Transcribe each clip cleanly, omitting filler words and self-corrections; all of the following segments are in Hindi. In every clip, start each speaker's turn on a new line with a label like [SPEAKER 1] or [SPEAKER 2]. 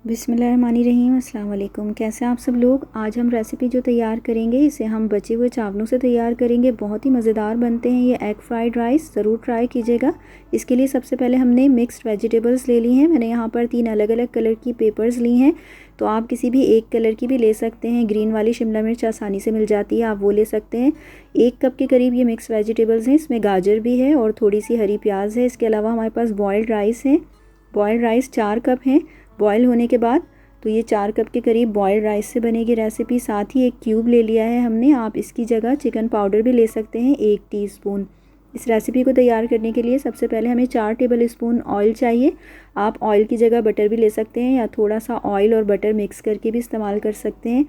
[SPEAKER 1] बिस्मिल्लाहिर्रहमानिर्रहीम। अस्सलाम वालेकुम। कैसे हैं आप सब लोग। आज हम रेसिपी जो तैयार करेंगे इसे हम बचे हुए चावलों से तैयार करेंगे। बहुत ही मज़ेदार बनते हैं ये एग फ्राइड राइस, ज़रूर ट्राई कीजिएगा। इसके लिए सबसे पहले हमने मिक्स्ड वेजिटेबल्स ले ली हैं। मैंने यहाँ पर 3 अलग अलग कलर की पेपर्स ली हैं, तो आप किसी भी एक कलर की भी ले सकते हैं। ग्रीन वाली शिमला मिर्च आसानी से मिल जाती है, आप वो ले सकते हैं। 1 कप के करीब ये मिक्स वेजिटेबल्स हैं। इसमें गाजर भी है और थोड़ी सी हरी प्याज है। इसके अलावा हमारे पास बॉयल्ड राइस है। बॉयल्ड राइस 4 कप हैं बॉयल होने के बाद। तो ये 4 कप के करीब बॉयल्ड राइस से बनेगी रेसिपी। साथ ही 1 क्यूब ले लिया है हमने। आप इसकी जगह चिकन पाउडर भी ले सकते हैं 1 टीस्पून। इस रेसिपी को तैयार करने के लिए सबसे पहले हमें 4 टेबल स्पून ऑयल चाहिए। आप ऑयल की जगह बटर भी ले सकते हैं या थोड़ा सा ऑयल और बटर मिक्स करके भी इस्तेमाल कर सकते हैं।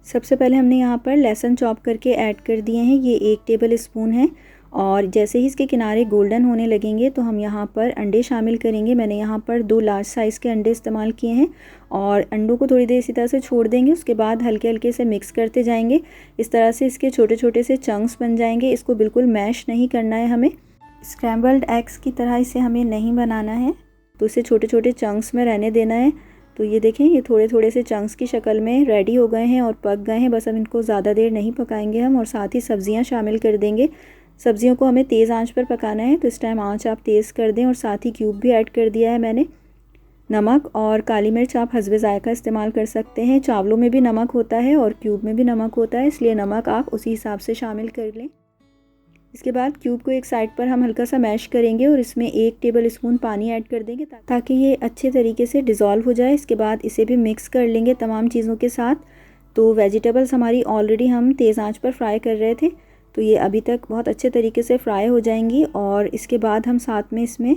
[SPEAKER 1] सबसे पहले हमने यहाँ पर लहसुन चॉप करके ऐड कर दिए हैं, ये 1 टेबल स्पून है। और जैसे ही इसके किनारे गोल्डन होने लगेंगे तो हम यहाँ पर अंडे शामिल करेंगे। मैंने यहाँ पर 2 लार्ज साइज़ के अंडे इस्तेमाल किए हैं और अंडों को थोड़ी देर इसी तरह से छोड़ देंगे। उसके बाद हल्के हल्के से मिक्स करते जाएंगे। इस तरह से इसके छोटे छोटे से चंक्स बन जाएंगे। इसको बिल्कुल मैश नहीं करना है हमें, स्क्रैम्बल्ड एग्स की तरह इसे हमें नहीं बनाना है, तो इसे छोटे छोटे चंक्स में रहने देना है। तो ये देखें, ये थोड़े थोड़े से चंक्स की शक्ल में रेडी हो गए हैं और पक गए हैं। बस अब इनको ज़्यादा देर नहीं पकाएंगे हम। और साथ ही सब्ज़ियाँ शामिल कर देंगे। सब्जियों को हमें तेज़ आंच पर पकाना है, तो इस टाइम आंच आप तेज़ कर दें। और साथ ही क्यूब भी ऐड कर दिया है मैंने। नमक और काली मिर्च आप हस्बे ज़ायक़ा इस्तेमाल कर सकते हैं। चावलों में भी नमक होता है और क्यूब में भी नमक होता है, इसलिए नमक आप उसी हिसाब से शामिल कर लें। इसके बाद क्यूब को एक साइड पर हम हल्का सा मैश करेंगे और इसमें 1 टेबल स्पून पानी ऐड कर देंगे ताकि ये अच्छे तरीके से डिज़ोल्व हो जाए। इसके बाद इसे भी मिक्स कर लेंगे तमाम चीज़ों के साथ। तो वेजिटेबल्स हमारी ऑलरेडी हम तेज़ आंच पर फ्राई कर रहे थे, तो ये अभी तक बहुत अच्छे तरीके से फ्राई हो जाएंगी। और इसके बाद हम साथ में इसमें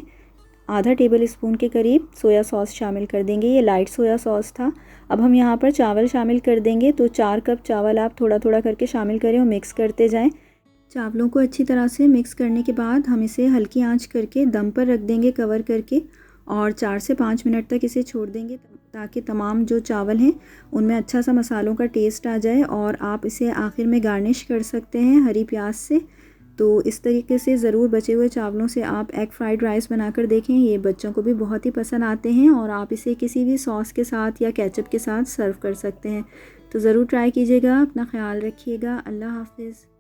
[SPEAKER 1] आधा टेबल स्पून के करीब सोया सॉस शामिल कर देंगे। ये लाइट सोया सॉस था। अब हम यहाँ पर चावल शामिल कर देंगे। तो 4 कप चावल आप थोड़ा थोड़ा करके शामिल करें और मिक्स करते जाएं। चावलों को अच्छी तरह से मिक्स करने के बाद हम इसे हल्की आंच करके दम पर रख देंगे कवर करके, और 4 से 5 मिनट तक इसे छोड़ देंगे ताकि तमाम जो चावल हैं उनमें अच्छा सा मसालों का टेस्ट आ जाए। और आप इसे आखिर में गार्निश कर सकते हैं हरी प्याज से। तो इस तरीके से ज़रूर बचे हुए चावलों से आप एग फ्राइड राइस बनाकर देखें। ये बच्चों को भी बहुत ही पसंद आते हैं और आप इसे किसी भी सॉस के साथ या केचप के साथ सर्व कर सकते हैं। तो ज़रूर ट्राई कीजिएगा। अपना ख्याल रखिएगा। अल्लाह हाफ़िज़।